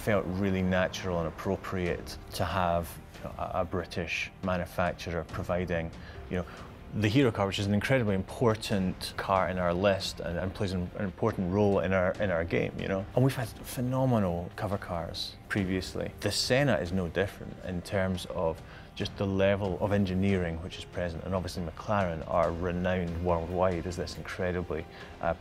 felt really natural and appropriate to have a British manufacturer providing, the hero car, which is an incredibly important car in our list and plays an important role in our game, And we've had phenomenal cover cars previously. The Senna is no different in terms of just the level of engineering which is present, and obviously McLaren are renowned worldwide as this incredibly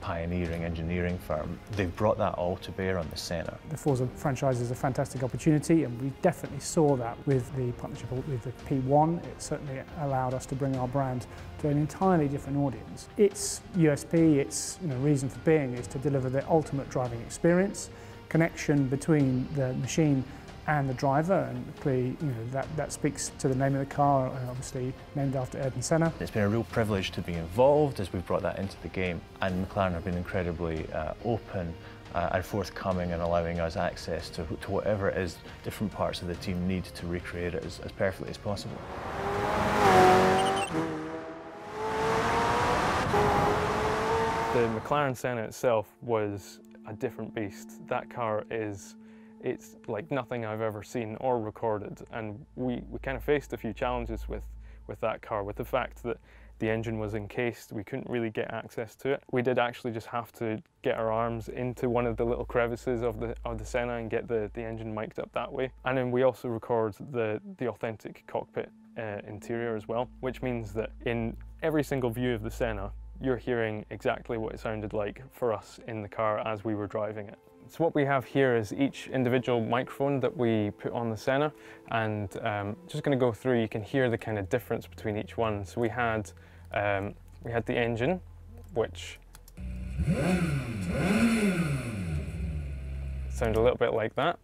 pioneering engineering firm. They've brought that all to bear on the Senna. The Forza franchise is a fantastic opportunity, and we definitely saw that with the partnership with the P1. It certainly allowed us to bring our brand to an entirely different audience. Its USP, its reason for being, is to deliver the ultimate driving experience, connection between the machine and the driver, and clearly that speaks to the name of the car, obviously named after Ayrton Senna. It's been a real privilege to be involved as we've brought that into the game, and McLaren have been incredibly open and forthcoming in allowing us access to whatever it is different parts of the team need to recreate it as perfectly as possible. The McLaren Senna itself was a different beast. That car it's like nothing I've ever seen or recorded, and we kind of faced a few challenges with that car, with the fact that the engine was encased. We couldn't really get access to it. We did actually just have to get our arms into one of the little crevices of the Senna and get the engine mic'd up that way. And then we also record the authentic cockpit interior as well, which means that in every single view of the Senna, you're hearing exactly what it sounded like for us in the car as we were driving it. So what we have here is each individual microphone that we put on the Senna, and just going to go through, you can hear the kind of difference between each one. So we had the engine, which sound a little bit like that.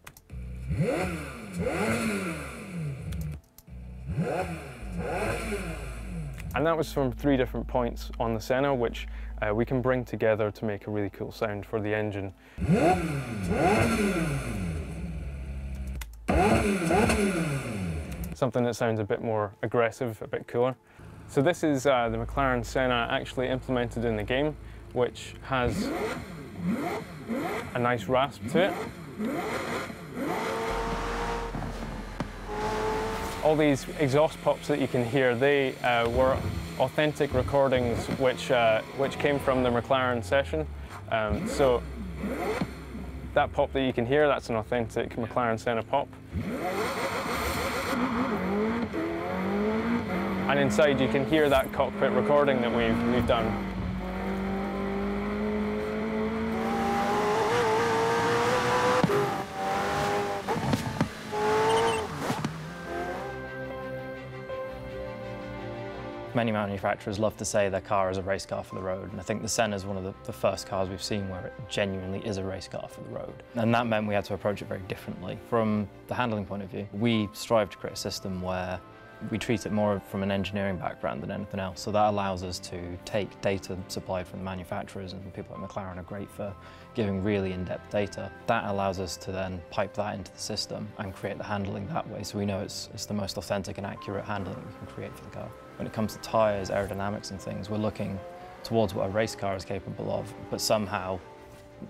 And that was from 3 different points on the Senna, which we can bring together to make a really cool sound for the engine. Something that sounds a bit more aggressive, a bit cooler. So this is the McLaren Senna actually implemented in the game, which has a nice rasp to it. All these exhaust pops that you can hear, they were authentic recordings which came from the McLaren session. So that pop that you can hear, that's an authentic McLaren Senna pop. And inside you can hear that cockpit recording that we've done. Many manufacturers love to say their car is a race car for the road, and I think the Senna is one of the first cars we've seen where it genuinely is a race car for the road. And that meant we had to approach it very differently. From the handling point of view, we strive to create a system where we treat it more from an engineering background than anything else. So that allows us to take data supplied from the manufacturers, and people like McLaren are great for giving really in-depth data. That allows us to then pipe that into the system and create the handling that way, so we know it's the most authentic and accurate handling we can create for the car. When it comes to tyres, aerodynamics and things, we're looking towards what a race car is capable of, but somehow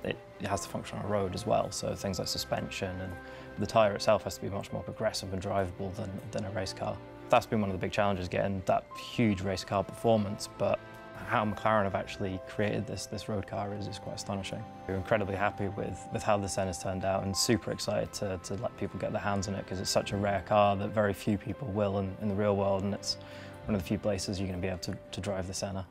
it has to function on a road as well. So things like suspension, and the tyre itself has to be much more progressive and drivable than a race car. That's been one of the big challenges, getting that huge race car performance, but how McLaren have actually created this road car is quite astonishing. We're incredibly happy with how the Senna's turned out, and super excited to let people get their hands on it, because it's such a rare car that very few people will in the real world, and it's one of the few places you're going to be able to drive the Senna.